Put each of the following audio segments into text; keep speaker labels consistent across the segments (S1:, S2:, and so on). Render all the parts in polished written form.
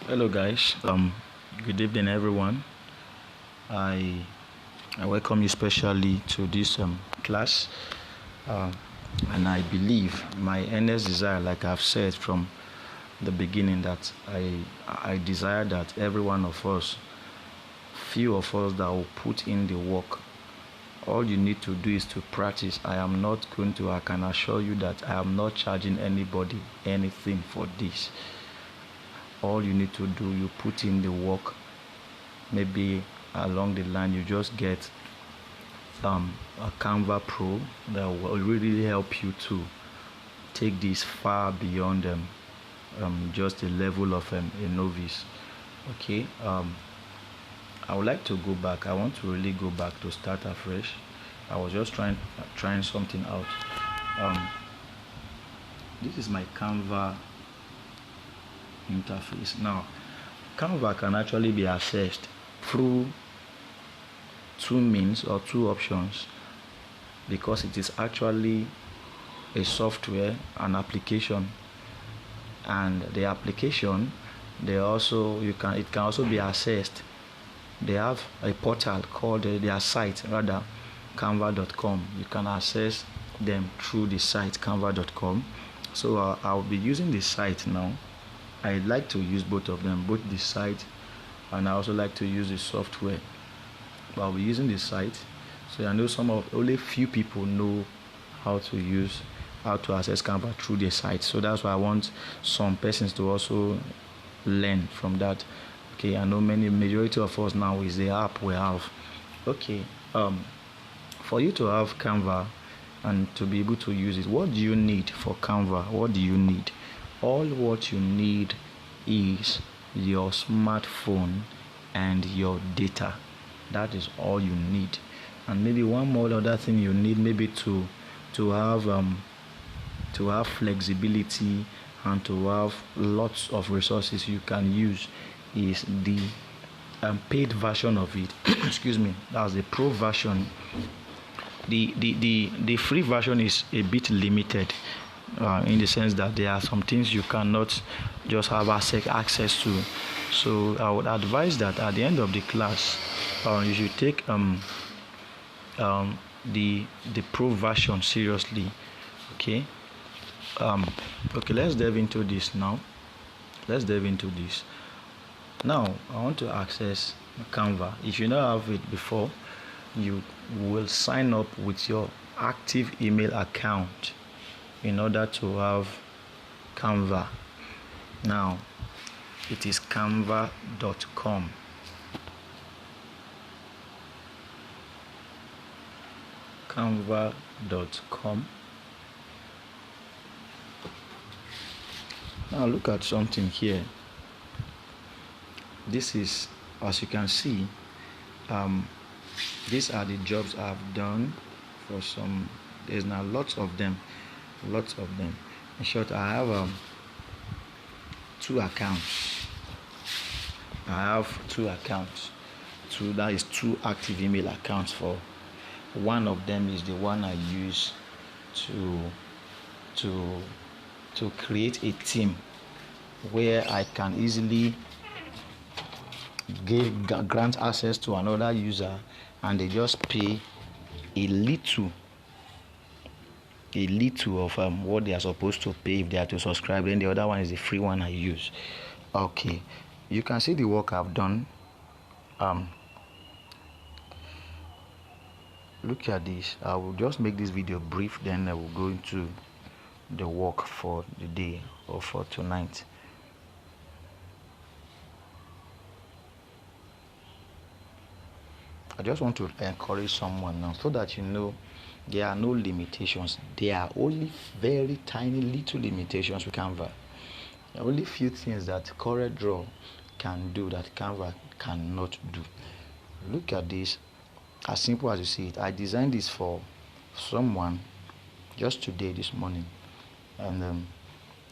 S1: Hello guys. Good evening everyone. I I welcome you specially to this class. Um, and I believe my earnest desire, like I've said from the beginning, that I desire that every one of us, few of us that will put in the work. All you need to do is to practice. I can assure you that I am not charging anybody anything for this. All you need to do, you put in the work. Maybe along the line you just get a Canva Pro that will really help you to take this far beyond just a level of a novice. Okay. I would like to go back. I want to really go back to start afresh. I was just trying something out. um, this is my Canva interface. Now Canva can actually be accessed through two means or two options, because it is actually a software, an application. And the application, it can also be accessed. They have a portal called their site, rather, canva.com. You can access them through the site canva.com. So I'll be using the site now. I like to use both of them, both the site, and I also like to use the software. But I'll be using the site. So I know only few people know how to access Canva through the site. So that's why I want some persons to also learn from that. Okay, I know majority of us now is the app we have. Okay, for you to have Canva and to be able to use it, what do you need for Canva? What do you need? All what you need is your smartphone and your data. That is all you need. And maybe one more other thing you need, maybe to have flexibility and to have lots of resources you can use, is the paid version of it. Excuse me. That's the pro version. The free version is a bit limited, in the sense that there are some things you cannot just have access to. So I would advise that at the end of the class, you should take the pro version seriously. Okay. Okay, let's delve into this now. Now I want to access Canva. If you don't have it before, you will sign up with your active email account in order to have Canva. Now it is canva.com. canva.com. Now look at something here. This is, as you can see, these are the jobs I've done for some. There's now lots of them. In short, I have two accounts. That is two active email accounts. For one of them is the one I use to create a team where I can easily grant access to another user, and they just pay a little of what they are supposed to pay if they are to subscribe. Then the other one is the free one I use. Okay, you can see the work I've done. Look at this. I will just make this video brief, then I will go into the work for the day or for tonight. I just want to encourage someone now, so that you know there are no limitations. There are only very tiny little limitations with Canva. There are only few things that CorelDRAW can do that Canva cannot do. Look at this. As simple as you see it, I designed this for someone just today, this morning, and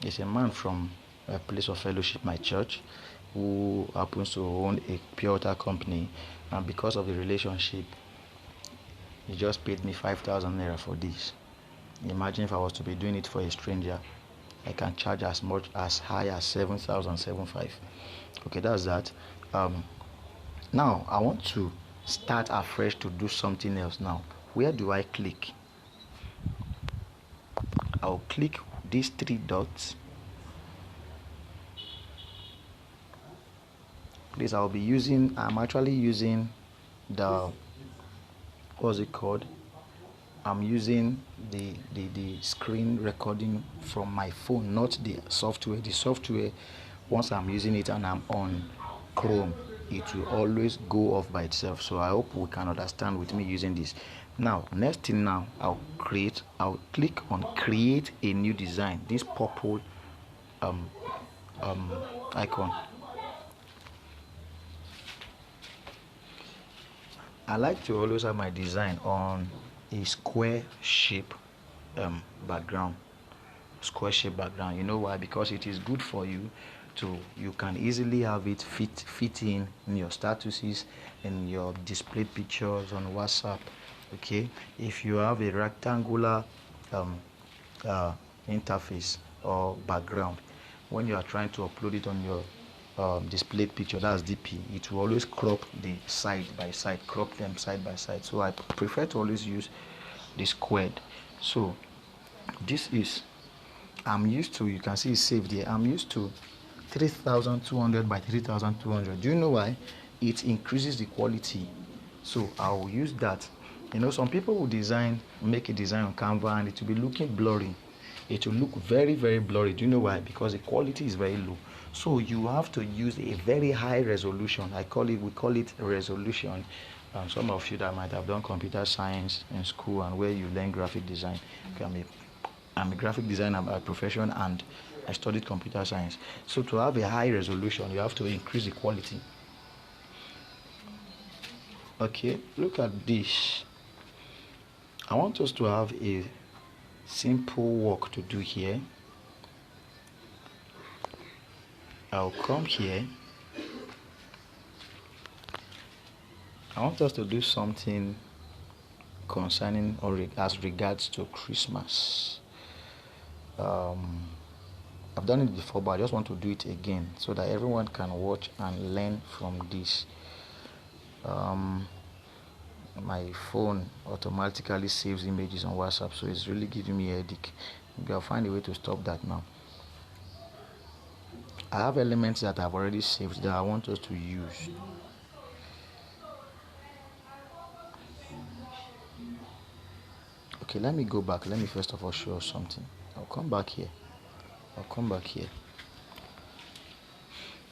S1: it's a man from a place of fellowship, my church, who happens to own a pure water company, and because of the relationship, he just paid me 5,000 naira for this. Imagine if I was to be doing it for a stranger. I can charge as much as high as 7,750. Okay, that's that. Now I want to start afresh to do something else. Now, where do I click? I'll click these three dots. Please, I'm actually using the, what's it called? I'm using the screen recording from my phone, not the software. The software, once I'm using it and I'm on Chrome, it will always go off by itself. So I hope we can understand with me using this. Now, next thing now, I'll click on create a new design. This purple icon. I like to always have my design on a square shape background. Square shape background. You know why? Because it is good for you you can easily have it fit in your statuses and your displayed pictures on WhatsApp. Okay, if you have a rectangular interface or background, when you are trying to upload it on your displayed picture, that's DP, it will always crop the side by side, crop them side by side. So I prefer to always use the squared. So this is, I'm used to, you can see it's saved here, I'm used to 3200 by 3200. Do you know why? It increases the quality. So I'll use that. You know, some people will make a design on Canva and it will be looking blurry. It will look very, very blurry. Do you know why? Because the quality is very low. So you have to use a very high resolution. We call it resolution. Some of you that might have done computer science in school and where you learn graphic design. I'm a graphic designer by profession and I studied computer science. So to have a high resolution, you have to increase the quality. Okay, look at this. I want us to have a simple work to do here. I'll come here. I want us to do something concerning or as regards to Christmas. I've done it before, but I just want to do it again so that everyone can watch and learn from this. My phone automatically saves images on WhatsApp, so it's really giving me a headache. Maybe I'll find a way to stop that now. I have elements that I've already saved that I want us to use. Okay, let me go back. Let me first of all show us something. I'll come back here.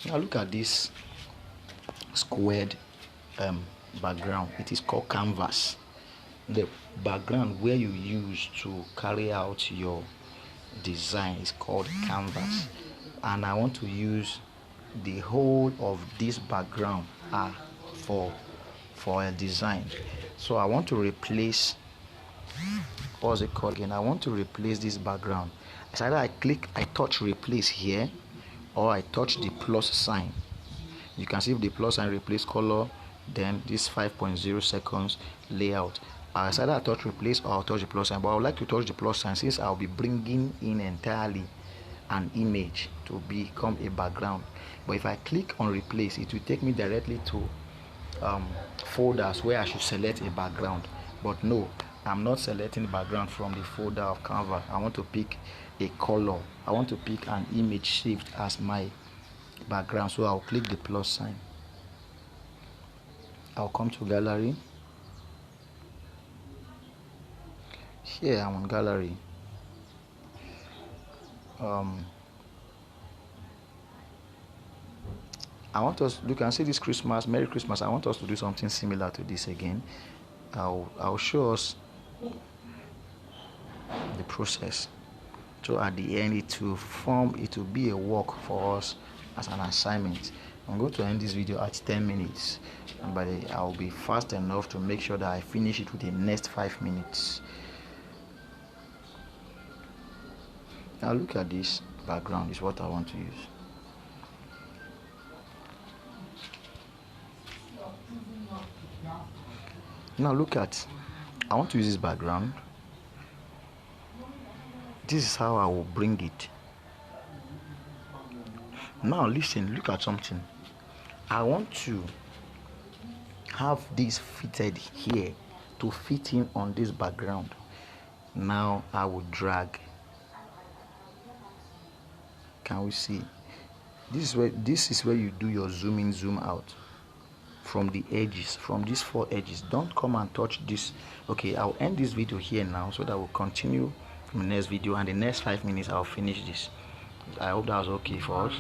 S1: Now look at this squared background. It is called canvas. The background where you use to carry out your design is called canvas, and I want to use the whole of this background for a design. So I want to replace, what's it called again? I want to replace this background. It's either I touch replace here, or I touch the plus sign. You can see if the plus sign replace color, then this 5.0 seconds layout. It's either I touch replace or I'll touch the plus sign, but I would like to touch the plus sign since I'll be bringing in entirely an image to become a background. But if I click on replace, it will take me directly to folders where I should select a background. But no, I'm not selecting the background from the folder of Canva. I want to pick a color. I want to pick an image saved as my background. So I'll click the plus sign. I'll come to gallery. Here I'm on gallery. I want us, you can see this Christmas, Merry Christmas. I want us to do something similar to this again. I'll show us the process. So at the end, it will be a work for us as an assignment. I'm going to end this video at 10 minutes, and I'll be fast enough to make sure that I finish it within the next 5 minutes. Now look at this background, is what I want to use. Now look at, I want to use this background. This is how I will bring it. Now listen, look at something. I want to have this fitted here to fit in on this background. Now I will drag. Can we see? This is where you do your zoom in, zoom out from the edges, from these 4 edges. Don't come and touch this. Okay, I'll end this video here now so that we'll continue from the next video, and the next 5 minutes I'll finish this. I hope that was okay for us.